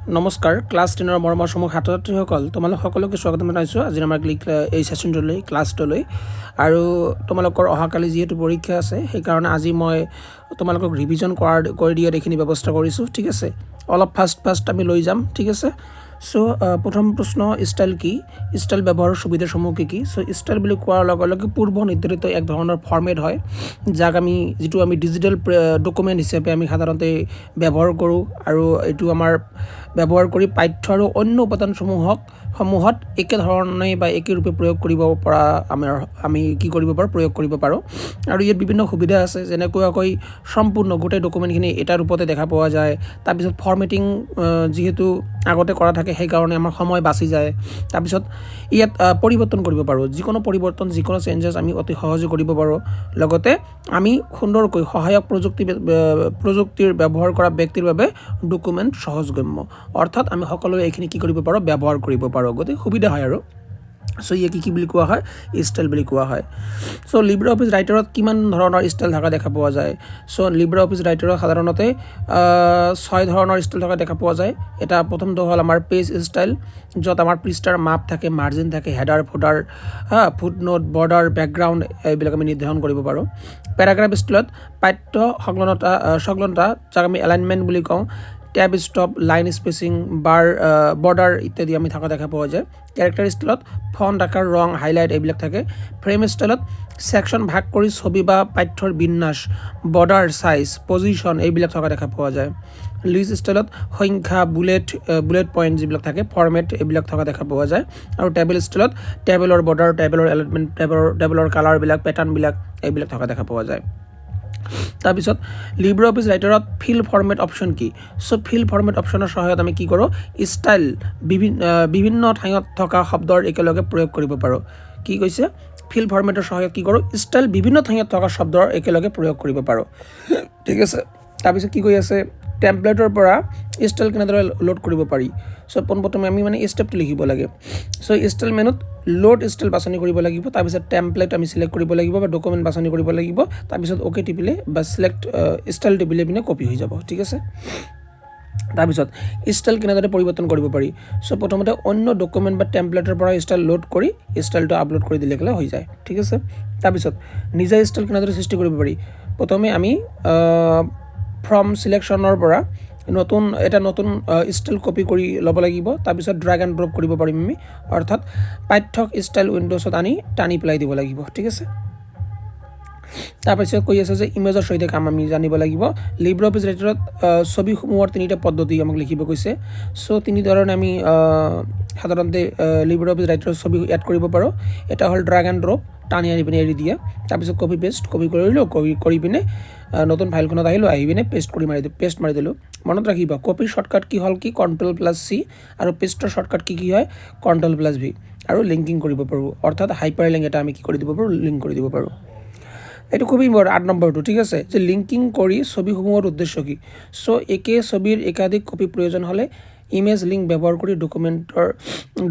নমস্কাৰ ক্লাছ 10ৰ মৰমৰ সমূহ ছাত্ৰ-ছাত্ৰীসকল তোমালোক সকলোকে স্বাগতম জনাইছোঁ আজিৰ আমাৰ এই সেশ্যনটোলৈ ক্লাছটোলৈ আৰু তোমালোকৰ অহাকালি যেহেতু পৰীক্ষা আছে সেইকাৰণে আজি মই তোমালোকক ৰিভিজন কৰি দিয়া এইখিনি ব্যৱস্থা কৰিছোঁ ঠিক আছে অলপ ফাষ্ট আমি লৈ যাম ঠিক আছে সো প্ৰথম প্ৰশ্ন ষ্টাইল কি ষ্টাইল ব্যৱহাৰৰ সুবিধাসমূহ কি সো ষ্টাইল বুলি কোৱাৰ লগে লগে পূৰ্ব নিৰ্ধাৰিত এক ধৰণৰ ফৰ্মেট হয় যাক যিটো আমি ডিজিটেল ডকুমেণ্ট হিচাপে আমি সাধাৰণতে ব্যৱহাৰ কৰোঁ আৰু এইটো আমাৰ ব্যৱহাৰ কৰি পাঠ্য আৰু অন্য উপাদানসমূহত একেধৰণে বা একেৰূপে প্ৰয়োগ কৰিব পৰা আমি কি কৰিব পাৰোঁ প্ৰয়োগ কৰিব পাৰোঁ আৰু ইয়াত বিভিন্ন সুবিধা আছে যেনেকুৱাকৈ সম্পূৰ্ণ গোটেই ডকুমেণ্টখিনি এটা ৰূপতে দেখা পোৱা যায় তাৰপিছত ফৰ্মেটিং যিহেতু আগতে কৰা থাকে সেইকাৰণে আমাৰ সময় বাচি যায় তাৰপিছত ইয়াত পৰিৱৰ্তন কৰিব পাৰোঁ যিকোনো পৰিৱৰ্তন যিকোনো চেঞ্জেছ আমি অতি সহজে কৰিব পাৰোঁ লগতে আমি সুন্দৰকৈ সহায়ক প্ৰযুক্তিৰ ব্যৱহাৰ কৰা ব্যক্তিৰ বাবে ডকুমেণ্ট সহজগম্য অৰ্থাৎ আমি সকলোৱে এইখিনি কি কৰিব পাৰোঁ ব্যৱহাৰ কৰিব পাৰোঁ গতিকে সুবিধা হয় আৰু সো ইয়াক কি বুলি কোৱা হয় ষ্টাইল বুলি কোৱা হয় সো লিব্ৰে অফিচ ৰাইটাৰত কিমান ধৰণৰ ষ্টাইল থকা দেখা পোৱা যায় সো লিব্ৰে অফিচ ৰাইটাৰত সাধাৰণতে 6 ধৰণৰ ষ্টাইল থকা দেখা পোৱা যায় এটা প্ৰথমটো হ'ল আমাৰ পেজ ষ্টাইল য'ত আমাৰ পৃষ্ঠাৰ মাপ থাকে মাৰ্জিন থাকে হেডাৰ ফুটাৰ ফুটনোট বৰ্ডাৰ বেকগ্ৰাউণ্ড এইবিলাক আমি নিৰ্ধাৰণ কৰিব পাৰোঁ পেৰাগ্ৰাফ ষ্টাইলত পাঠ্য সংলগ্নতা যাক আমি এলাইনমেণ্ট বুলি কওঁ tab stop line spacing border ইত্যাদি আমি থকা দেখা পোৱা যায় কেৰেক্টাৰ ষ্টাইলত ফন্ট আকাৰ ৰং হাইলাইট এইবিলাক থাকে ফ্ৰেম ষ্টাইলত ছেকশ্যন ভাগ কৰি ছবি বা পাঠ্যৰ বিন্যাস বৰ্ডাৰ চাইজ পজিশ্যন এইবিলাক থকা দেখা পোৱা যায় লিষ্ট ষ্টাইলত সংখ্যা বুলেট পইণ্ট যিবিলাক থাকে ফৰ্মেট এইবিলাক থকা দেখা পোৱা যায় আৰু টেবল ষ্টাইলত টেবলৰ বৰ্ডাৰ টেবলৰ এলাইনমেণ্ট টেবলৰ কালাৰবিলাক পেটাৰ্ণবিলাক এইবিলাক থকা দেখা পোৱা যায় তাৰপিছত লিব্ৰে অফিচ ৰাইটাৰত ফিল ফৰ্মেট অপশ্যন কি সো ফিল ফৰ্মেট অপশ্যনৰ সহায়ত আমি কি কৰোঁ ষ্টাইল বিভিন্ন ঠাইত থকা শব্দৰ একেলগে প্ৰয়োগ কৰিব পাৰোঁ কি কৈছে ফিল ফৰ্মেটৰ সহায়ত কি কৰোঁ ষ্টাইল বিভিন্ন ঠাইত থকা শব্দৰ একেলগে প্ৰয়োগ কৰিব পাৰোঁ ঠিক আছে তাৰপিছত কি কৈ আছে টেমপ্লেটৰ পৰা ষ্টাইল কেনেদৰে লোড কৰিব পাৰি সো পোনপ্ৰথমে আমি ষ্টেপটো লিখিব লাগে সো ষ্টাইল মেনুত লোড ষ্টাইল বাছনি কৰিব লাগিব তাৰপিছত টেমপ্লেট আমি চিলেক্ট কৰিব লাগিব বা ডকুমেণ্ট বাছনি কৰিব লাগিব তাৰপিছত অ'কে টিপিলে বা চিলেক্ট ষ্টাইল টিপিলে পিনে কপি হৈ যাব ঠিক আছে তাৰপিছত ষ্টাইল কেনেদৰে পৰিৱৰ্তন কৰিব পাৰি সো প্ৰথমতে অন্য ডকুমেণ্ট বা টেমপ্লেটৰ পৰা ষ্টাইল লোড কৰি ষ্টাইলটো আপলোড কৰি দিলে হৈ যায় ঠিক আছে তাৰপিছত নিজা ষ্টাইল কেনেদৰে সৃষ্টি কৰিব পাৰি প্ৰথমে আমি ফ্ৰম চিলেকশ্যনৰ পৰা নতুন ষ্টাইল কপি কৰি ল'ব লাগিব তাৰপিছত ড্ৰাগ এণ্ড ড্ৰপ কৰিব পাৰিম আমি অৰ্থাৎ পাঠ্যক ষ্টাইল উইণ্ড'ছত টানি পেলাই দিব লাগিব ঠিক আছে তাৰপিছত কৈ আছে যে ইমেজৰ সৈতে কাম আমি জানিব লাগিব লিব্ৰে অফিচ ৰাইটাৰত ছবিসমূহৰ তিনিটা পদ্ধতি আমাক লিখিব কৈছে সো তিনি ধৰণে আমি সাধাৰণতে লিব্ৰে অফিচ ৰাইটাৰত ছবি এড কৰিব পাৰোঁ এটা হ'ল ড্ৰাগ এণ্ড ড্ৰপ টানি আনি পিনে এৰি দিয়া তাৰপিছত কপি কৰিলোঁ কৰি পিনে নতুন ফাইলখনত আহি পিনে পেষ্ট মাৰি দিলোঁ মনত ৰাখিবা কপিৰ শ্বৰ্টকাট কি হ'ল কি Ctrl+C আৰু পেষ্টৰ শ্বৰ্টকাট কি হয় Ctrl+V আৰু লিংকিং কৰিব পাৰোঁ অৰ্থাৎ হাইপাৰ লিংক এটা আমি কি কৰি দিব পাৰোঁ লিংক কৰি দিব পাৰোঁ এইটো খুব ইম্পৰ্টেণ্ট 8 নম্বৰটো ঠিক আছে যে লিংকিং কৰি ছবিসমূহৰ উদ্দেশ্য কি সো একে ছবিৰ একাধিক কপি প্ৰয়োজন হ'লে ইমেজ লিংক ব্যৱহাৰ কৰি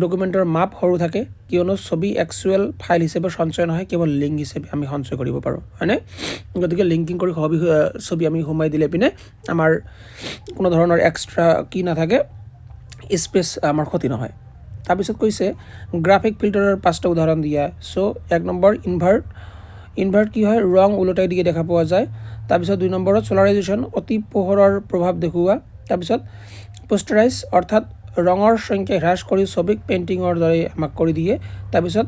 ডকুমেণ্টৰ মাপ সৰু থাকে কিয়নো ছবি একচুৱেল ফাইল হিচাপে সঞ্চয় নহয় কেৱল লিংক হিচাপে আমি সঞ্চয় কৰিব পাৰোঁ হয়নে গতিকে লিংকিং কৰি ছবি আমি সোমাই দিলে পিনে আমাৰ কোনো ধৰণৰ এক্সট্ৰা কি নাথাকে স্পেচ আমাৰ ক্ষতি নহয় তাৰপিছত কৈছে গ্ৰাফিক ফিল্টাৰৰ 5টা উদাহৰণ দিয়া সো 1 নম্বৰ ইনভাৰ্ট কি হয় ৰং ওলোটাই দিয়ে দেখা পোৱা যায় তাৰপিছত 2 নম্বৰত সোলাৰাইজেশ্যন অতি পোহৰৰ প্ৰভাৱ দেখুওৱা তাৰপিছত পোষ্টাৰাইজ অৰ্থাৎ ৰঙৰ সংখ্যা হ্ৰাস কৰি ছবিক পেইণ্টিঙৰ দৰে আমাক কৰি দিয়ে তাৰপিছত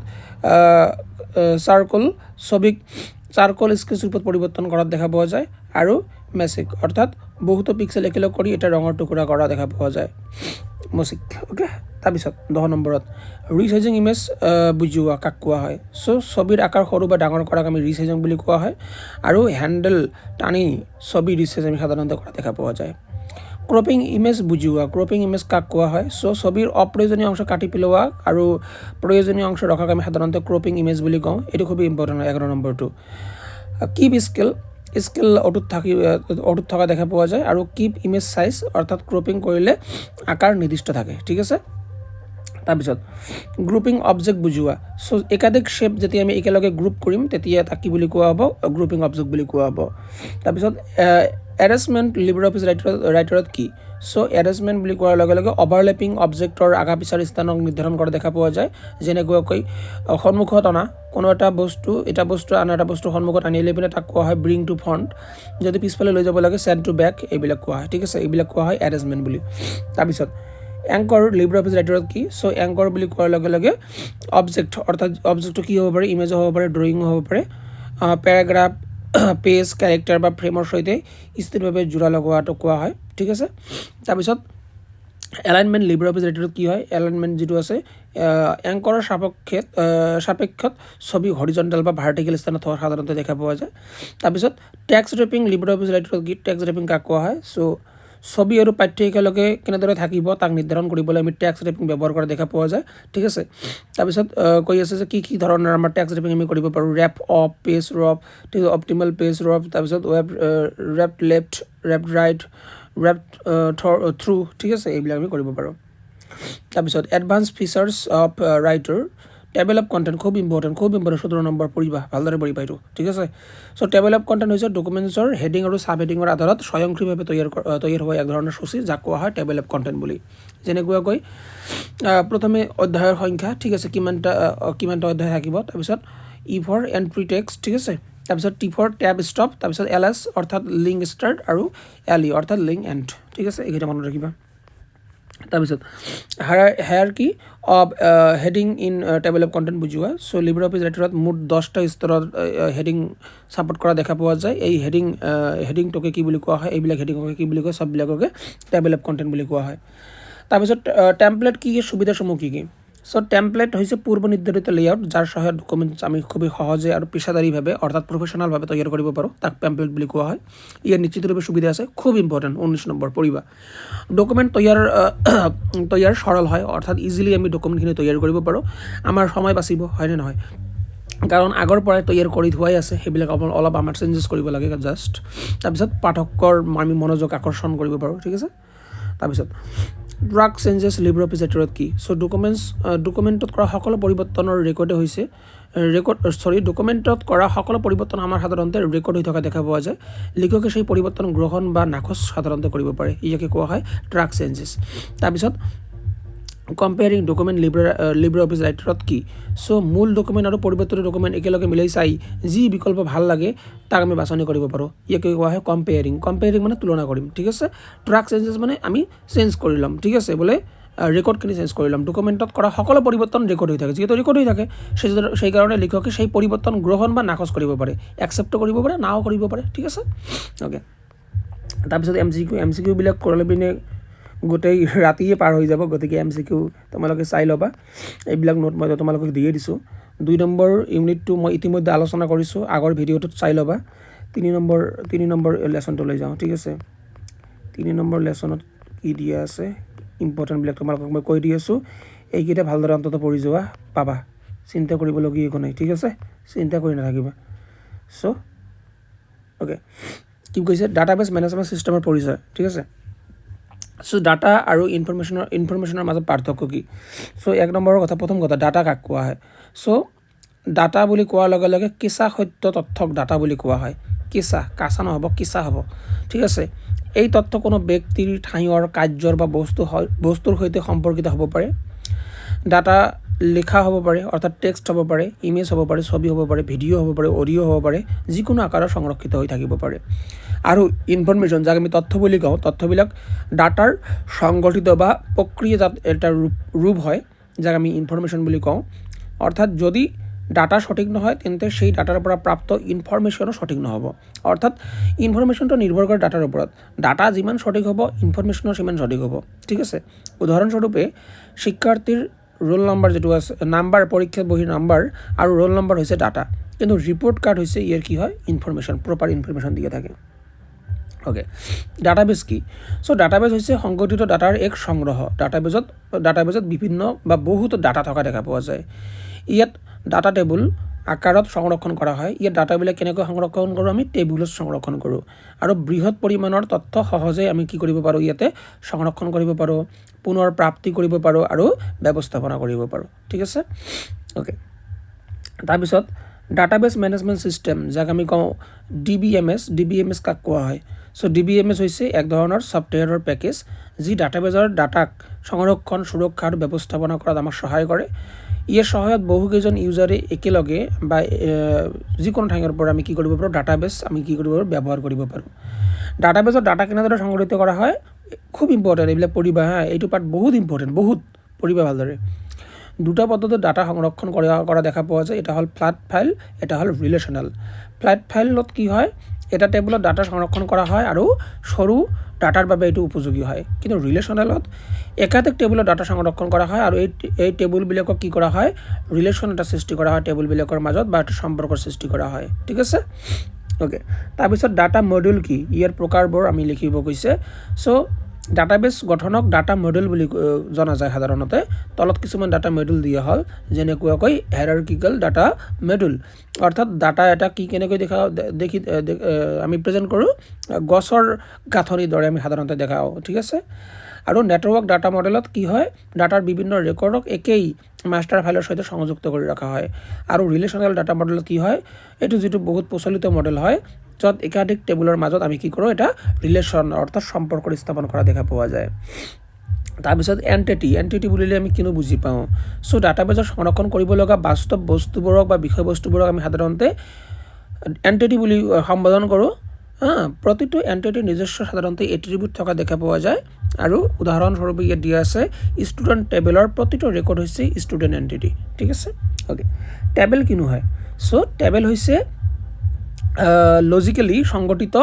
চাৰ্কল স্কেচ ৰূপত পৰিৱৰ্তন কৰাত দেখা পোৱা যায় আৰু মেচিক অৰ্থাৎ বহুতো পিক্সেল একেলগ কৰি এটা ৰঙৰ টুকুৰা কৰা দেখা পোৱা যায় মচিক অ'কে তাৰপিছত 10 নম্বৰত ৰিচাইজিং ইমেজ বুজোৱা কাক কোৱা হয় সো ছবিৰ আকাৰ সৰু বা ডাঙৰ কৰাক আমি ৰিচাইজিং বুলি কোৱা হয় আৰু হেণ্ডেল টানি ছবি ৰিচাইজ আমি সাধাৰণতে কৰা দেখা পোৱা যায় ক্ৰপিং ইমেজ বুজোৱা ক্ৰপিং ইমেজ কাক কোৱা হয় সো ছবিৰ অপ্ৰয়োজনীয় অংশ কাটি পেলোৱা আৰু প্ৰয়োজনীয় অংশ ৰখাক আমি সাধাৰণতে ক্ৰপিং ইমেজ বুলি কওঁ এইটো খুব ইম্পৰ্টেণ্ট হয় 11 নম্বৰটো কিপ স্কেল অটুত থকা দেখা পোৱা যায় আৰু কিপ ইমেজ চাইজ অৰ্থাৎ ক্ৰপিং কৰিলে আকাৰ নিৰ্দিষ্ট থাকে ঠিক আছে তাৰপিছত গ্ৰুপিং অবজেক্ট বুজোৱা সো একাধিক শেপ যেতিয়া আমি একেলগে গ্ৰুপ কৰিম তেতিয়া তাক কি বুলি কোৱা হ'ব গ্ৰুপিং অবজেক্ট বুলি কোৱা হ'ব তাৰপিছত এৰেঞ্জমেণ্ট লিব্ৰঅফিছ ৰাইটাৰত কি? চ' এৰেঞ্জমেণ্ট বুলি কোৱাৰ লগে লগে অভাৰলেপিং অবজেক্টৰ আগা পিছাৰ স্থানক নিৰ্ধাৰণ কৰা দেখা পোৱা যায়। যেনেকুৱাকৈ সন্মুখত অনা কোনো এটা বস্তু আন এটা বস্তু সন্মুখত আনি লৈ পিনে তাক কোৱা হয় ব্ৰিং টু ফ্ৰণ্ট। যদি পিছফালে লৈ যাব লাগে চেণ্ড টু বেক, এইবিলাক কোৱা হয়। ঠিক আছে, এইবিলাক কোৱা হয় এৰেঞ্জমেণ্ট বুলি। তাৰপিছত এংকৰ লিব্ৰঅফিছ ৰাইটাৰত কি? চ' এংকৰ বুলি কোৱাৰ লগে লগে অবজেক্ট, অৰ্থাৎ অবজেক্টটো কি হ'ব পাৰে? ইমেজো হ'ব পাৰে, ড্ৰয়িঙো হ'ব পাৰে, পেৰাগ্ৰাফ, পেজ, কেৰেক্টাৰ বা ফ্ৰেমৰ সৈতে স্থিৰভাৱে যোৰা লগোৱাটো কোৱা হয়। ঠিক আছে, তাৰপিছত এলাইনমেণ্ট লিব্ৰঅফিছ ৰাইটাৰত কি হয়? এলাইনমেণ্ট যিটো আছে এংকৰৰ সাপেক্ষত ছবি হৰিজণ্টেল বা ভাৰ্টিকেল স্থানত থকা সাধাৰণতে দেখা পোৱা যায়। তাৰপিছত টেক্সট ৰেপিং লিব্ৰঅফিছ ৰাইটাৰত কি? টেক্সট ৰেপিং কাক কোৱা হয়? চ' ছবি আৰু পাঠ্য একেলগে কেনেদৰে থাকিব তাক নিৰ্ধাৰণ কৰিবলৈ আমি টেক্সট ৰেপিং ব্যৱহাৰ কৰা দেখা পোৱা যায়। ঠিক আছে, তাৰপিছত কৈ আছে যে কি ধৰণৰ আমাৰ টেক্সট ৰেপিং আমি কৰিব পাৰোঁ? ৰেপ অপ, পেজ ৰপ, ঠিক আছে, অপটিমেল পেজ ৰপ, তাৰপিছত wrap left, wrap right, wrap through, ঠিক আছে, এইবিলাক আমি কৰিব পাৰোঁ। তাৰপিছত advance features of writer table of content, খুব ইম্পৰ্টেণ্ট 17 নম্বৰ পঢ়িবা, ভালদৰে পঢ়িবা এইটো। ঠিক আছে, চ' টেবল অফ কণ্টেণ্ট হৈছে ডকুমেণ্টছৰ হেডিং আৰু চাব হেডিঙৰ আধাৰত স্বয়ংক্ৰিয়ভাৱে তৈয়াৰ হোৱা এক ধৰণৰ সূচী, যাক কোৱা হয় টেবল অফ কণ্টেণ্ট বুলি। যেনেকুৱাকৈ প্ৰথমে অধ্যায়ৰ সংখ্যা, ঠিক আছে, কিমানটা অধ্যায় থাকিব, তাৰপিছত ই ফৰ এণ্ট্ৰি টেক্সট, ঠিক আছে, তাৰপিছত টি ফৰ টেব ষ্টপ, তাৰপিছত LS অৰ্থাৎ লিংক ষ্টাৰ্ট আৰু LE অৰ্থাৎ লিংক এণ্ড। ঠিক আছে, এইকেইটা মনত ৰাখিবা। তাৰপিছত hierarchy of heading in table of content বুজোৱা। চ' লিব্ৰঅফিছ ৰাইটাৰত মুঠ 10টা স্তৰত হেডিং ছাপোৰ্ট কৰা দেখা পোৱা যায়। এই হেডিংটোকে কি বুলি কোৱা হয়? এইবিলাক হেডিঙকে কি বুলি কয়? চববিলাককে টেবল অফ কণ্টেণ্ট বুলি কোৱা হয়। তাৰপিছত টেমপ্লেট কি? সুবিধাসমূহ কি? চ' টেমপ্লেট হৈছে পূৰ্ব নিৰ্ধাৰিত লেআউট, যাৰ সহায়ত ডকুমেণ্টছ আমি খুবেই সহজে আৰু পেছাদাৰীভাৱে অৰ্থাৎ প্ৰফেশ্যনেলভাৱে তৈয়াৰ কৰিব পাৰোঁ, তাক টেমপ্লেট বুলি কোৱা হয়। ইয়াৰ নিশ্চিতভাৱে সুবিধা আছে, খুব ইম্পৰ্টেণ্ট, 19 নম্বৰ পঢ়িবা। ডকুমেণ্ট তৈয়াৰ সৰল হয়, অৰ্থাৎ ইজিলি আমি ডকুমেণ্টখিনি তৈয়াৰ কৰিব পাৰোঁ, আমাৰ সময় বাচিব, হয়নে নহয়? কাৰণ আগৰ পৰাই তৈয়াৰ কৰি থোৱাই আছে, সেইবিলাক অলপ আমাৰ চেঞ্জেছ কৰিব লাগে জাষ্ট। তাৰপিছত পাঠকৰ আমি মনোযোগ আকৰ্ষণ কৰিব পাৰোঁ। ঠিক আছে, তাৰপিছত ড্ৰাগ চেঞ্জেছ লিব্ৰঅফিছ ৰাইটাৰত কি? চ' ডকুমেণ্টত কৰা সকলো পৰিৱৰ্তনৰ ডকুমেণ্টত কৰা সকলো পৰিৱৰ্তন আমাৰ সাধাৰণতে ৰেকৰ্ড হৈ থকা দেখা পোৱা যায়। লিখকে সেই পৰিৱৰ্তন গ্ৰহণ বা নাকচ সাধাৰণতে কৰিব পাৰে, ইয়াকে কোৱা হয় ড্ৰাগ চেঞ্জেছ। তাৰপিছত কম্পেয়াৰিং ডকুমেণ্ট লিব্ৰঅফিছ ৰাইটাৰত কি? চ' মূল ডকুমেণ্ট আৰু পৰিৱৰ্তিত ডকুমেণ্ট একেলগে মিলাই চাই যি বিকল্প ভাল লাগে তাক আমি বাছনি কৰিব পাৰোঁ, ইয়াকে কোৱা হয় কম্পেয়াৰিং মানে তুলনা কৰিম। ঠিক আছে, ট্ৰাক চেঞ্জেছ মানে আমি চেঞ্জ কৰি ল'ম, ঠিক আছে, বোলে ৰেকৰ্ডখিনি চেঞ্জ কৰি ল'ম। ডকুমেণ্টত কৰা সকলো পৰিৱৰ্তন ৰেকৰ্ড হৈ থাকে, যিহেতু ৰেকৰ্ড হৈ থাকে সেইকাৰণে লিখকে সেই পৰিৱৰ্তন গ্ৰহণ বা নাকচ কৰিব পাৰে, একচেপ্টো কৰিব পাৰে, নাও কৰিব পাৰে। ঠিক আছে, অ'কে। তাৰপিছত MCQ বিলাক কৰিলে পিনে গোটেই ৰাতিয়ে পাৰ হৈ যাব, গতিকে MCQ তোমালোকে চাই ল'বা। এইবিলাক নোট মই তোমালোকক দিয়ে দিছোঁ। 2 নম্বৰ ইউনিটটো মই ইতিমধ্যে আলোচনা কৰিছোঁ, আগৰ ভিডিঅ'টোত চাই ল'বা। 3 নম্বৰ লেচনটো লৈ যাওঁ। ঠিক আছে, 3 নম্বৰ লেচনত কি দিয়া আছে ইম্পৰ্টেণ্টবিলাক তোমালোকক মই কৈ দি আছোঁ, এইকেইটা ভালদৰে অন্তত পঢ়ি যোৱা, পাবা, চিন্তা কৰিবলগীয়া একো নাই। ঠিক আছে, চিন্তা কৰি নাথাকিবা। চ' অ'কে, কি কৈছে? ডাটাবেছ মেনেজমেণ্ট ছিষ্টেমৰ পৰিচয়। ঠিক আছে, চ' ডাটা আৰু ইনফৰমেশ্যনৰ মাজত পাৰ্থক্য কি? চ' 1 নম্বৰৰ প্ৰথম কথা, ডাটা কাক কোৱা হয়? চ' ডাটা বুলি কোৱাৰ লগে লগে কেঁচা সত্য তথ্যক ডাটা বুলি কোৱা হয়। কাঁচা নহ'ব, কেঁচা হ'ব। ঠিক আছে, এই তথ্য কোনো ব্যক্তিৰ, ঠাইৰ, কাৰ্যৰ বা বস্তুৰ সৈতে সম্পৰ্কিত হ'ব পাৰে। ডাটা লিখা হ'ব পাৰে, অৰ্থাৎ টেক্সট হ'ব পাৰে, ইমেজ হ'ব পাৰে, ছবি হ'ব পাৰে, ভিডিঅ' হ'ব পাৰে, অডিঅ' হ'ব পাৰে, যিকোনো আকাৰত সংৰক্ষিত হৈ থাকিব পাৰে। আৰু ইনফৰমেশ্যন, যাক আমি তথ্য বুলি কওঁ, তথ্যবিলাক ডাটাৰ সংগঠিত বা প্ৰক্ৰিয়াজাত এটা ৰূপ হয়, যাক আমি ইনফৰমেশ্যন বুলি কওঁ। অৰ্থাৎ যদি ডাটা সঠিক নহয় তেন্তে সেই ডাটাৰ পৰা প্ৰাপ্ত ইনফৰমেশ্যনো সঠিক নহ'ব। অৰ্থাৎ ইনফৰমেশ্যনটো নিৰ্ভৰ কৰে ডাটাৰ ওপৰত, ডাটা যিমান সঠিক হ'ব ইনফৰমেশ্যনো সিমান সঠিক হ'ব। ঠিক আছে, উদাহৰণস্বৰূপে শিক্ষাৰ্থীৰ ৰোল নম্বৰ যিটো আছে, নাম্বাৰ, পৰীক্ষাত বহীৰ নাম্বাৰ আৰু ৰোল নম্বৰ হৈছে ডাটা, কিন্তু ৰিপৰ্ট কাৰ্ড হৈছে ইয়াৰ কি হয়? ইনফৰমেশ্যন, প্ৰপাৰ ইনফৰমেশ্যন দিয়া থাকে। অ'কে, ডাটাবেছ কি? চ' ডাটাবেছ হৈছে সংগঠিত ডাটাৰ এক সংগ্ৰহ। ডাটাবেছত বিভিন্ন বা বহুতো ডাটা থকা দেখা পোৱা যায়। ইয়াত ডাটা টেবুল আকাৰত সংৰক্ষণ কৰা হয়। ইয়াত ডাটাবিলাক কেনেকৈ সংৰক্ষণ কৰোঁ? আমি টেবুলত সংৰক্ষণ কৰোঁ। আৰু বৃহৎ পৰিমাণৰ তথ্য সহজে আমি কি কৰিব পাৰোঁ? ইয়াতে সংৰক্ষণ কৰিব পাৰোঁ, পুনৰ প্ৰাপ্তি কৰিব পাৰোঁ আৰু ব্যৱস্থাপনা কৰিব পাৰোঁ। ঠিক আছে, অ'কে। তাৰপিছত ডাটাবেছ মেনেজমেণ্ট ছিষ্টেম যাক আমি কওঁ DBMS কাক কোৱা হয় চ' DBMS হৈছে এক ধৰণৰ ছফ্টৱেৰৰ পেকেজ যি ডাটাবেজৰ ডাটাক সংৰক্ষণ সুৰক্ষা আৰু ব্যৱস্থাপনা কৰাত আমাক সহায় কৰে ইয়াৰ সহায়ত বহুকেইজন ইউজাৰে একেলগে বা যিকোনো ঠাইৰ পৰা আমি কি কৰিব পাৰোঁ ডাটাবেছ আমি কি কৰিব পাৰোঁ ব্যৱহাৰ কৰিব পাৰোঁ ডাটাবেজৰ ডাটা কেনেদৰে সংৰক্ষিত কৰা হয় খুব ইম্পৰ্টেণ্ট এইবিলাক পঢ়িবা হা এইটো পাৰ্ট বহুত ইম্পৰ্টেণ্ট বহুত পঢ়িবা ভালদৰে দুটা পদ্ধতিত ডাটা সংৰক্ষণ কৰা দেখা পোৱা যায় এটা হ'ল ফ্ল্যাট ফাইল এটা হ'ল ৰিলেশ্যনেল ফ্ল্যাট ফাইলত কি হয় এটা টেবুলত ডাটা সংৰক্ষণ কৰা হয় আৰু সৰু ডাটাৰ বাবে এইটো উপযোগী হয় কিন্তু ৰিলেশ্যনেলত একাধিক টেবুলত ডাটা সংৰক্ষণ কৰা হয় আৰু এই টেবুলবিলাকক কি কৰা হয় ৰিলেশ্যন এটা সৃষ্টি কৰা হয় টেবুলবিলাকৰ মাজত বা এটা সম্পৰ্কৰ সৃষ্টি কৰা হয় ঠিক আছে ওকে তাৰপিছত ডাটা মডিউল কি ইয়াৰ প্ৰকাৰবোৰ আমি লিখিব কৈছে চ' ডাটাবেছ গঠনক ডাটা মডেল বুলি জনা যায় সাধাৰণতে তলত কিছুমান ডাটা মডেল দিয়া হ'ল যেনেকুৱাকৈ হাইৰাৰ্কিকেল ডাটা মডেল অৰ্থাৎ ডাটা এটা কি কেনেকৈ আমি প্ৰেজেণ্ট কৰোঁ গছৰ গাঁথনিৰ দৰে আমি সাধাৰণতে দেখাওঁ ঠিক আছে আৰু নেটৱৰ্ক ডাটা মডেলত কি হয় ডাটাৰ বিভিন্ন ৰেকৰ্ডক একেই মাষ্টাৰ ফাইলৰ সৈতে সংযুক্ত কৰি ৰখা হয় আৰু ৰিলেশ্যনেল ডাটা মডেলত কি হয় এইটো যিটো বহুত প্ৰচলিত মডেল হয় য'ত একাধিক টেবুলৰ মাজত আমি কি কৰোঁ এটা ৰিলেশ্যন অৰ্থাৎ সম্পৰ্ক স্থাপন কৰা দেখা পোৱা যায় তাৰপিছত এণ্টিটি বুলিলে আমি কিনো বুজি পাওঁ চ' ডাটাবেজৰ সংৰক্ষণ কৰিব লগা বাস্তৱ বস্তুবোৰক বা বিষয়বস্তুবোৰক আমি সাধাৰণতে এণ্টিটি বুলি সম্বোধন কৰোঁ প্ৰতিটো এণ্টিটিৰ নিজস্ব সাধাৰণতে এট্ৰিবিউট থকা দেখা পোৱা যায় আৰু উদাহৰণস্বৰূপে ইয়াত দিয়া আছে ষ্টুডেণ্ট টেবুলৰ প্ৰতিটো ৰেকৰ্ড হৈছে ষ্টুডেণ্ট এণ্টিটি ঠিক আছে অ'কে টেবুল কিনো হয় চ' টেবুল হৈছে লজিকেলি সংগঠিত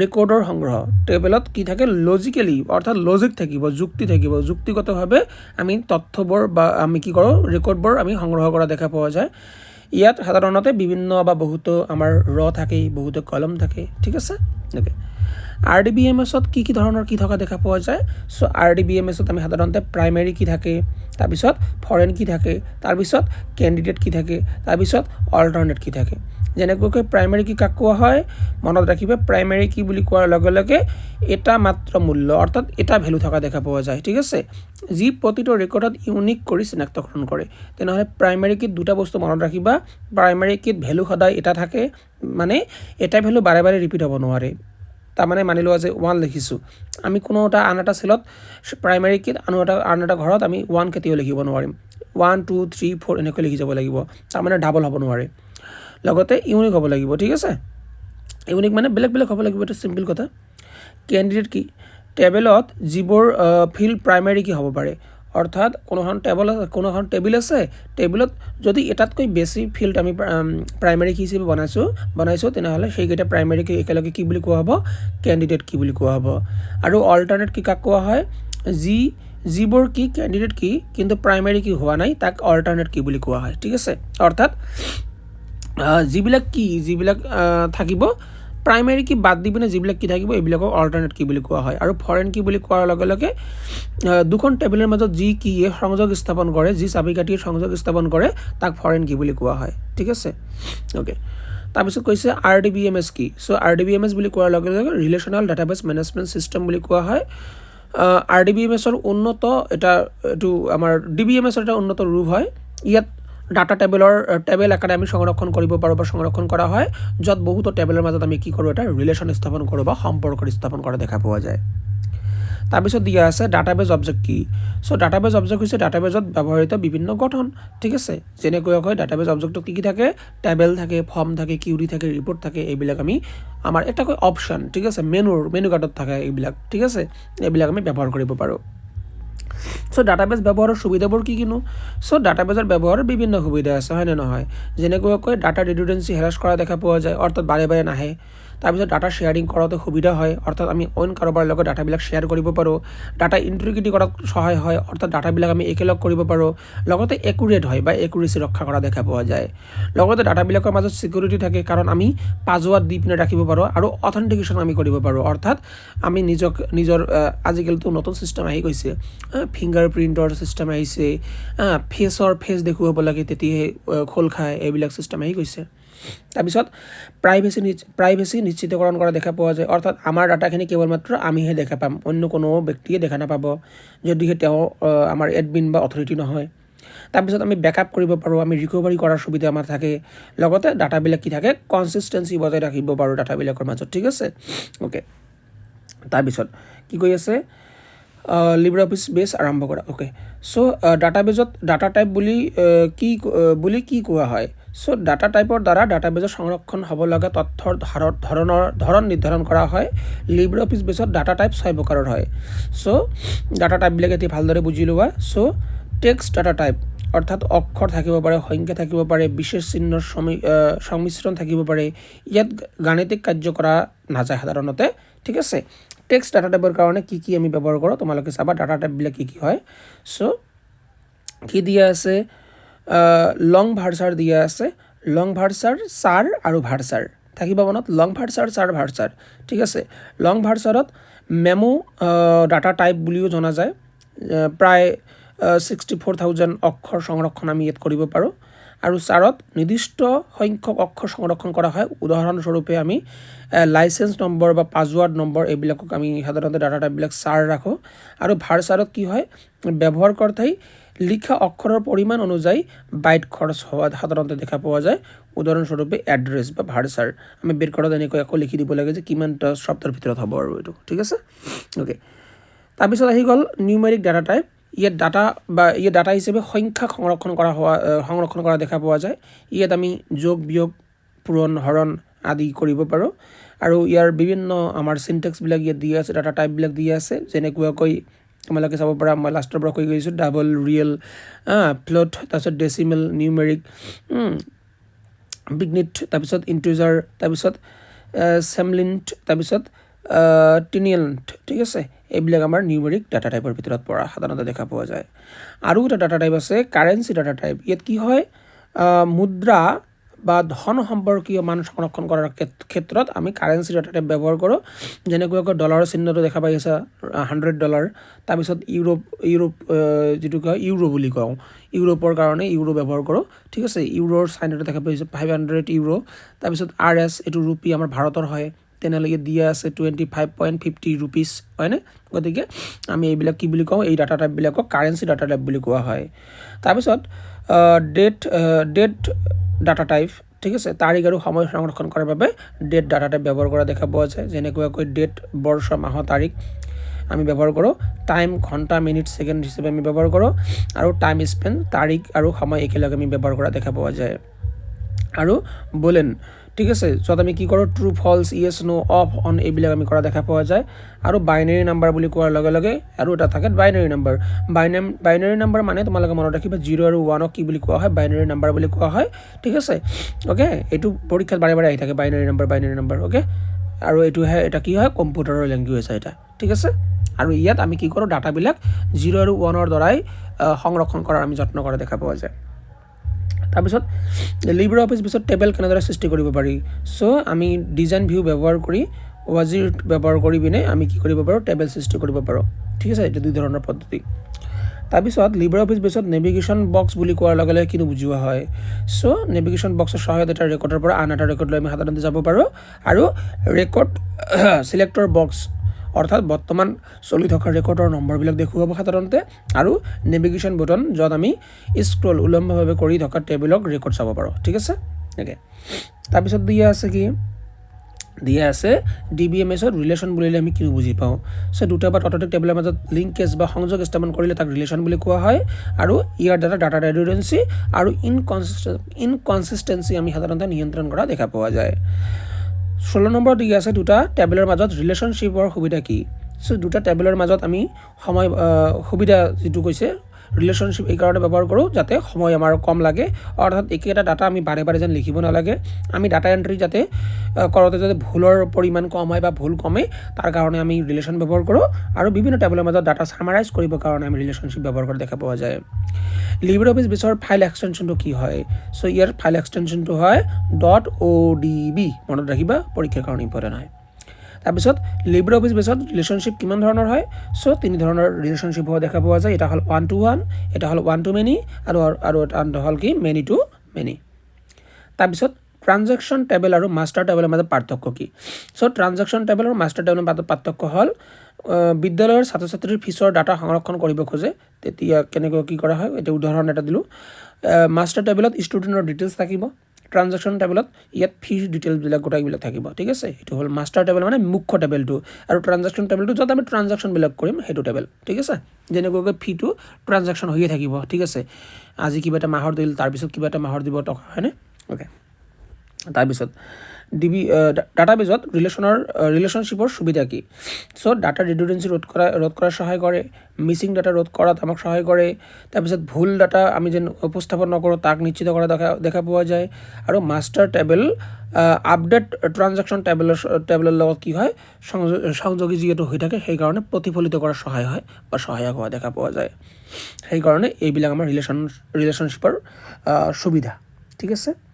ৰেকৰ্ডৰ সংগ্ৰহ টেবুলত কি থাকে লজিকেলি অৰ্থাৎ লজিক থাকিব যুক্তি থাকিব যুক্তিগতভাৱে আমি তথ্যবোৰ বা আমি কি কৰোঁ ৰেকৰ্ডবোৰ আমি সংগ্ৰহ কৰা দেখা পোৱা যায় ইয়াত সাধাৰণতে বিভিন্ন বা বহুতো আমাৰ থাকে বহুতো কলম থাকে ঠিক আছে ওকে RDBMSত কি ধৰণৰ কি থকা দেখা পোৱা যায় চ' RDBMSত আমি সাধাৰণতে প্ৰাইমেৰী কি থাকে তাৰপিছত ফৰেন কি থাকে তাৰপিছত কেণ্ডিডেট কি থাকে তাৰপিছত অল্টাৰনেট কি থাকে যেনেকৈ প্ৰাইমেৰী কি কাক কোৱা হয় মনত ৰাখিবা প্ৰাইমেৰী কি বুলি কোৱাৰ লগে লগে এটা মাত্ৰ মূল্য অৰ্থাৎ এটা ভ্যালু থকা দেখা পোৱা যায় ঠিক আছে যি প্ৰতিটো ৰেকৰ্ডত ইউনিক কৰি চিনাক্তকৰণ কৰে তেনেহ'লে প্ৰাইমেৰী কিত দুটা বস্তু মনত ৰাখিবা প্ৰাইমেৰী কিত ভ্যালু সদায় এটা থাকে মানে এটা ভ্যালু বাৰে বাৰে ৰিপিট হ'ব নোৱাৰে তাৰমানে মানি লোৱা যে 1 লিখিছোঁ আমি কোনো এটা আন এটা সেলত প্ৰাইমেৰী কিত আন এটা ঘৰত আমি 1 কেতিয়াও লিখিব নোৱাৰিম 1 2 3 4 এনেকৈ লিখি যাব লাগিব তাৰমানে ডাবল হ'ব নোৱাৰে লগতে ইউনিক হ'ব লাগিব ঠিক আছে ইউনিক মানে বেলেগ বেলেগ হ'ব লাগিব এটা সিম্পল কথা কেণ্ডিডেট কি টেবুলত যিবোৰ ফিল্ড প্ৰাইমেৰী কি হ'ব পাৰে অৰ্থাৎ কোনোখন টেবুল আছে টেবুলত যদি এটাতকৈ বেছি ফিল্ড আমি প্ৰাইমেৰী কি হিচাপে বনাইছোঁ তেনেহ'লে সেইকেইটা প্ৰাইমেৰী কি একেলগে কি বুলি কোৱা হ'ব কেণ্ডিডেট কি বুলি কোৱা হ'ব আৰু অল্টাৰনেট কি কাক কোৱা হয় যিবোৰ কি কেণ্ডিডেট কি কিন্তু প্ৰাইমেৰী কি হোৱা নাই তাক অল্টাৰনেট কি বুলি কোৱা হয় ঠিক আছে অৰ্থাৎ যিবিলাক থাকিব প্ৰাইমেৰী কি বাদ দি পিনে যিবিলাক কি থাকিব এইবিলাকক অল্টাৰনেট কি বুলি কোৱা হয় আৰু ফৰেন কি বুলি কোৱাৰ লগে লগে দুখন টেবুলৰ মাজত যি কিয়ে সংযোগ স্থাপন কৰে যি চাবিকাঠিৰ সংযোগ স্থাপন কৰে তাক ফৰেন কি বুলি কোৱা হয় ঠিক আছে ওকে তাৰপিছত কৈছে RDBMS কি চ' RDBMS বুলি কোৱাৰ লগে লগে ৰিলেশ্যনেল ডাটাবেছ মেনেজমেণ্ট ছিষ্টেম বুলি কোৱা হয় RDBMSৰ উন্নত এইটো আমাৰ DBMSৰ এটা উন্নত ৰূপ হয় ইয়াত ডাটা টেবুল আকাৰে আমি সংৰক্ষণ কৰিব পাৰোঁ বা সংৰক্ষণ কৰা হয় য'ত বহুতো টেবুলৰ মাজত আমি কি কৰোঁ এটা ৰিলেশ্যন স্থাপন কৰোঁ বা সম্পৰ্ক স্থাপন কৰা দেখা পোৱা যায় তাৰপিছত দিয়া আছে ডাটাবেজ অবজেক্ট কি চ' ডাটাবেজ অবজেক্ট হৈছে ডাটাবেজত ব্যৱহৃত বিভিন্ন গঠন ঠিক আছে যেনেকৈ ডাটাবেজ অবজেক্টত কি থাকে টেবল থাকে ফৰ্ম থাকে কিউৰি থাকে ৰিপৰ্ট থাকে এইবিলাক আমি আমাৰ এটাকৈ অপশ্যন ঠিক আছে মেনু কাৰ্ডত থাকে এইবিলাক ঠিক আছে এইবিলাক আমি ব্যৱহাৰ কৰিব পাৰোঁ চ' ডাটাবেজ ব্যৱহাৰৰ সুবিধাবোৰ কিনো চ' ডাটাবেজৰ ব্যৱহাৰৰ বিভিন্ন সুবিধা আছে হয়নে নহয় যেনেকৈ ডাটা ৰিডানডেঞ্চি হেৰাছ কৰা দেখা পোৱা যায় অৰ্থাৎ বাৰে বাৰে নাহে তাৰপিছত ডাটা শ্বেয়াৰিং কৰাটো সুবিধা হয় অৰ্থাৎ আমি অইন কাৰোবাৰ লগত ডাটাবিলাক শ্বেয়াৰ কৰিব পাৰোঁ ডাটা ইণ্টিগ্ৰিটি কৰাত সহায় হয় অৰ্থাৎ ডাটাবিলাক আমি একেলগ কৰিব পাৰোঁ লগতে একুৰেট হয় বা একুৰেচি ৰক্ষা কৰা দেখা পোৱা যায় লগতে ডাটাবিলাকৰ মাজত ছিকিউৰিটি থাকে কাৰণ আমি পাছৱাৰ্ড দি পিনে ৰাখিব পাৰোঁ আৰু অথেণ্টিকেশ্যন আমি কৰিব পাৰোঁ অৰ্থাৎ আমি নিজৰ আজিকালিতো নতুন ছিষ্টেম আহি গৈছে ফিংগাৰ প্ৰিণ্টৰ ছিষ্টেম আহিছে ফেচ দেখুৱাব লাগে তেতিয়াহে খোল খায় এইবিলাক ছিষ্টেম আহি গৈছে তাৰপিছত প্ৰাইভেচি নিশ্চিতকৰণ কৰা দেখা পোৱা যায় অৰ্থাৎ আমাৰ ডাটাখিনি কেৱল মাত্ৰ আমিহে দেখা পাম অন্য কোনো ব্যক্তিয়ে দেখা নাপাব যদিহে তেওঁ আমাৰ এডমিন বা অথৰিটি নহয় তাৰপিছত আমি বেকআপ কৰিব পাৰোঁ, আমি ৰিকভাৰী কৰাৰ সুবিধা আমাৰ থাকে, লগতে ডাটাবিলাক কি থাকে কনচিষ্টেঞ্চি বজাই ৰাখিব পাৰোঁ ডাটাবিলাকৰ মাজত, ঠিক আছে। অ'কে, তাৰপিছত কি কৈ আছে লিব্ৰে অফিচ বেছ আৰম্ভ কৰা। অ'কে, চ' ডাটাবেজত ডাটা টাইপ বুলি কি কোৱা হয়? চ' ডাটা টাইপৰ দ্বাৰা ডাটাবেজত সংৰক্ষণ হ'ব লগা তথ্যৰ ধৰণ নিৰ্ধাৰণ কৰা হয়। লিব্ৰে অফিচ বেছত ডাটা টাইপ 6 প্ৰকাৰৰ হয়। চ' ডাটা টাইপবিলাক এতিয়া ভালদৰে বুজি লোৱা। চ' টেক্সট ডাটা টাইপ অৰ্থাৎ অক্ষৰ থাকিব পাৰে, সংখ্যা থাকিব পাৰে, বিশেষ চিহ্নৰ সংমিশ্ৰণ থাকিব পাৰে। ইয়াত গাণিতিক কাৰ্য কৰা নাযায় সাধাৰণতে, ঠিক আছে। টেক্সট ডাটা টাইপৰ কাৰণে কি আমি ব্যৱহাৰ কৰোঁ তোমালোকে চাবা ডাটা টাইপবিলাক কি হয়। চ' কি দিয়া আছে লং ভাৰ্চাৰ দিয়া আছে, লং ভাৰ্চাৰ চাৰ আৰু ভাৰ্চাৰ থাকিব মনত, লং ভাৰ্চাৰ চাৰ ভাৰ্চাৰ, ঠিক আছে। লং ভাৰ্চাৰত মেমো ডাটা টাইপ বুলিও জনা যায়, প্ৰায় 64,000 অক্ষৰ সংৰক্ষণ আমি ইয়াত কৰিব পাৰোঁ। আৰু চাৰত নিৰ্দিষ্ট সংখ্যক অক্ষৰ সংৰক্ষণ কৰা হয়, উদাহৰণস্বৰূপে আমি লাইচেঞ্চ নম্বৰ বা পাছৱাৰ্ড নম্বৰ এইবিলাকক আমি সাধাৰণতে ডাটা টাইপবিলাক চাৰ ৰাখোঁ। আৰু ভাৰ্চাৰত কি হয় ব্যৱহাৰকৰ্তাই লিখা অক্ষৰৰ পৰিমাণ অনুযায়ী বাইট খৰচ হোৱা সাধাৰণতে দেখা পোৱা যায়, উদাহৰণস্বৰূপে এড্ৰেছ বা ভাৰ্চাৰ আমি বেৰ কৰাত এনেকৈ আকৌ লিখি দিব লাগে যে কিমানটা শব্দৰ ভিতৰত হ'ব আৰু এইটো, ঠিক আছে। অ'কে, তাৰপিছত আহি গ'ল নিউমেৰিক ডাটা টাইপ। ইয়াত ডাটা হিচাপে সংখ্যা সংৰক্ষণ কৰা দেখা পোৱা যায়। ইয়াত আমি যোগ বিয়োগ পূৰণ হৰণ আদি কৰিব পাৰোঁ। আৰু ইয়াৰ বিভিন্ন আমাৰ চিনটেক্সবিলাক ইয়াত দিয়া আছে, ডাটা টাইপবিলাক দিয়া আছে, যেনেকুৱাকৈ তোমালোকে চাব পাৰা, মই লাষ্টৰ পৰা কৈ গৈছোঁ ডাবল, ৰিয়েল, ফ্লট, তাৰপিছত ডেচিমেল, নিউমেৰিক, বিগনিট, তাৰপিছত ইণ্টিজাৰ, তাৰপিছত চেমলিন্ট, তাৰপিছত টিনিয়েণ্ট, ঠিক আছে। এইবিলাক আমাৰ নিউমেৰিক ডাটা টাইপৰ ভিতৰত পৰা সাধাৰণতে দেখা পোৱা যায়। আৰু এটা ডাটা টাইপ আছে কাৰেঞ্চি ডাটা টাইপ। ইয়াত কি হয় মুদ্ৰা বা ধন সম্পৰ্কীয় মান সংৰক্ষণ কৰাৰ ক্ষেত্ৰত আমি কাৰেঞ্চি ডাটা টাইপ ব্যৱহাৰ কৰোঁ, যেনেকুৱাকৈ ডলাৰৰ চিহ্নটো দেখা পাই আছা $100, তাৰপিছত ইউৰোপ যিটো কয় ইউৰো বুলি কওঁ, ইউৰোপৰ কাৰণে ইউৰো ব্যৱহাৰ কৰোঁ, ঠিক আছে। ইউৰোৰ চাইনটো দেখা পাইছোঁ 500 ইউৰো, তাৰপিছত RS এইটো ৰুপি আমাৰ ভাৰতৰ হয়, তেনেহ'লে ইয়াত দিয়া আছে 25.50 ৰুপিজ, হয়নে? গতিকে আমি এইবিলাক কি বুলি কওঁ, এই ডাটা টাইপবিলাকক কাৰেঞ্চি ডাটা টাইপ বুলি কোৱা হয়। তাৰপিছত ডেট ডাটা টাইপ, ঠিক আছে। তাৰিখ আৰু সময় সংৰক্ষণ কৰাৰ বাবে ডেট ডাটা টাইপ ব্যৱহাৰ কৰা দেখা পোৱা যায়, যেনেকুৱাকৈ ডেট বৰ্ষ মাহ তাৰিখ আমি ব্যৱহাৰ কৰোঁ, টাইম ঘণ্টা মিনিট ছেকেণ্ড হিচাপে আমি ব্যৱহাৰ কৰোঁ, আৰু টাইম স্পেন তাৰিখ আৰু সময় একেলগে আমি ব্যৱহাৰ কৰা দেখা পোৱা যায়। আৰু বুলেন, ঠিক আছে, য'ত আমি কি কৰোঁ true false, yes no, off on এইবিলাক আমি কৰা দেখা পোৱা যায়। আৰু বাইনেৰী নাম্বাৰ বুলি কোৱাৰ লগে লগে আৰু এটা থাকে বাইনেৰী নাম্বাৰ। বাইনেৰী নাম্বাৰ মানে তোমালোকে মনত ৰাখিবা 0 আৰু 1ক কি বুলি কোৱা হয় বাইনেৰী নাম্বাৰ বুলি কোৱা হয়, ঠিক আছে। অ'কে, এইটো পৰীক্ষাত বাৰে আহি থাকে বাইনেৰী নাম্বাৰ, অ'কে। আৰু এটা কি হয় কম্পিউটাৰৰ লেংগুৱেজ হয় এটা, ঠিক আছে। আৰু ইয়াত আমি কি কৰোঁ ডাটাবিলাক 0 আৰু 1ৰ দ্বাৰাই সংৰক্ষণ কৰাৰ আমি যত্ন কৰা দেখা পোৱা যায়। তাৰপিছত লিব্ৰে অফিচ বেছত টেবল কেনেদৰে সৃষ্টি কৰিব পাৰি। চ' আমি ডিজাইন ভিউ ব্যৱহাৰ কৰি ৱাজিৰ ব্যৱহাৰ কৰি পিনে আমি কি কৰিব পাৰোঁ টেবল সৃষ্টি কৰিব পাৰোঁ, ঠিক আছে। এইটো 2 ধৰণৰ পদ্ধতি। তাৰপিছত লিব্ৰে অফিচ বেছত নেভিগেশ্যন বক্স বুলি কোৱাৰ লগে লগে কিনো বুজোৱা হয়। চ' নেভিগেশ্যন বক্সৰ সহায়ত এটা ৰেকৰ্ডৰ পৰা আন এটা ৰেকৰ্ড লৈ আমি সাধাৰণতে যাব পাৰোঁ। আৰু ৰেকৰ্ড চিলেক্টৰ বক্স অৰ্থাৎ বৰ্তমান চলি থকা ৰেকৰ্ডৰ নম্বৰবিলাক দেখুৱাব সাধাৰণতে, আৰু নেভিগেশ্যন বটন য'ত আমি স্ক্ৰল উলম্বভাৱে কৰি থকা টেবুলক ৰেকৰ্ড চাব পাৰোঁ, ঠিক আছে। অ'কে, তাৰপিছত দিয়া আছে DBMSৰ ৰিলেশ্যন বুলিলে আমি কি বুজি পাওঁ। চ' দুটা বা ততোধিক টেবুলৰ মাজত লিংকেজ বা সংযোগ স্থাপন কৰিলে তাক ৰিলেশ্যন বুলি কোৱা হয়। আৰু ইয়াৰ দ্বাৰা ডাটা ৰেডুণ্ডেঞ্চি আৰু ইনকনচিষ্টেঞ্চি আমি সাধাৰণতে নিয়ন্ত্ৰণ কৰা দেখা পোৱা যায়। 16 নম্বৰ দিয়া আছে দুটা টেবুলৰ মাজত ৰিলেশ্যনশ্বিপৰ সুবিধা কি। চ' দুটা টেবুলৰ মাজত আমি সুবিধা যিটো কৈছে ৰিলেশ্যনশ্বিপ এই কাৰণে ব্যৱহাৰ কৰোঁ যাতে সময় আমাৰ কম লাগে, অৰ্থাৎ একেটা ডাটা আমি বাৰে বাৰে যেন লিখিব নালাগে। আমি ডাটা এণ্ট্ৰি যাতে কৰোঁতে যাতে ভুলৰ পৰিমাণ কম হয় বা ভুল কমে তাৰ কাৰণে আমি ৰিলেশ্যন ব্যৱহাৰ কৰোঁ। আৰু বিভিন্ন টেবুলৰ মাজত ডাটা ছামাৰাইজ কৰিবৰ কাৰণে আমি ৰিলেশ্যনশ্বিপ ব্যৱহাৰ কৰা দেখা পোৱা যায়। লিব্ৰে অফিচ বেছৰ ফাইল এক্সটেনশ্যনটো কি হয়। চ' ইয়াৰ ফাইল এক্সটেনশ্যনটো হয় .odb, মনত ৰাখিবা পৰীক্ষাৰ কাৰণে ইম্পৰ্টেণ্ট হয়। তাৰপিছত লিব্ৰে অফিচ বেছত ৰিলেশ্যনশ্বিপ কিমান ধৰণৰ হয়। চ' 3 ধৰণৰ ৰিলেশ্যনশ্বিপ হোৱা দেখা পোৱা যায়। এটা হ'ল 1-to-1, এটা হ'ল 1-to-many, আৰু এটা হ'ল কি many-to-many। তাৰপিছত ট্ৰানজেকশ্যন টেবল আৰু মাষ্টাৰ টেবলৰ মাজত পাৰ্থক্য কি। চ' ট্ৰানজেকশ্যন টেবল আৰু মাষ্টাৰ টেবলৰ মাজত পাৰ্থক্য হ'ল বিদ্যালয়ৰ ছাত্ৰ ছাত্ৰীৰ ফিছৰ ডাটা সংৰক্ষণ কৰিব খোজে তেতিয়া কেনেকৈ কি কৰা হয় এটা উদাহৰণ এটা দিলোঁ মাষ্টাৰ টেবুলত ষ্টুডেণ্টৰ ডিটেইলছ থাকিব ট্ৰানজেকশ্যন টেবুলত ইয়াত ফিজ ডিটেইলছবিলাক গোটেইবিলাক থাকিব ঠিক আছে এইটো হ'ল মাষ্টাৰ টেবুল মানে মুখ্য টেবুলটো আৰু ট্ৰানজেকশ্যন টেবুলটো য'ত আমি ট্ৰানজেকশ্যনবিলাক কৰিম সেইটো টেবুল ঠিক আছে যেনেকুৱাকৈ ফিটো ট্ৰানজেকশ্যন হৈয়ে থাকিব ঠিক আছে আজি কিবা এটা মাহৰ দিল তাৰপিছত কিবা এটা মাহৰ দিব টকা হয়নে অ'কে তাৰপিছত ডাটাবেজত ৰিলেশ্যনশ্বিপৰ সুবিধা কি চ' ডাটা ৰিডুডেঞ্চি ৰোধ কৰাত সহায় কৰে মিচিং ডাটা ৰোধ কৰাত আমাক সহায় কৰে তাৰপিছত ভুল ডাটা আমি যেন উপস্থাপন নকৰোঁ তাক নিশ্চিত কৰা দেখা পোৱা যায় আৰু মাষ্টাৰ টেবুল আপডেট ট্ৰানজেকশ্যন টেবুলৰ লগত কি হয় সংযোগী যিহেতু হৈ থাকে সেইকাৰণে প্ৰতিফলিত কৰাৰ সহায় হয় বা সহায়ক হোৱা দেখা পোৱা যায় সেইকাৰণে এইবিলাক আমাৰ ৰিলেশ্যনশ্বিপৰ সুবিধা ঠিক আছে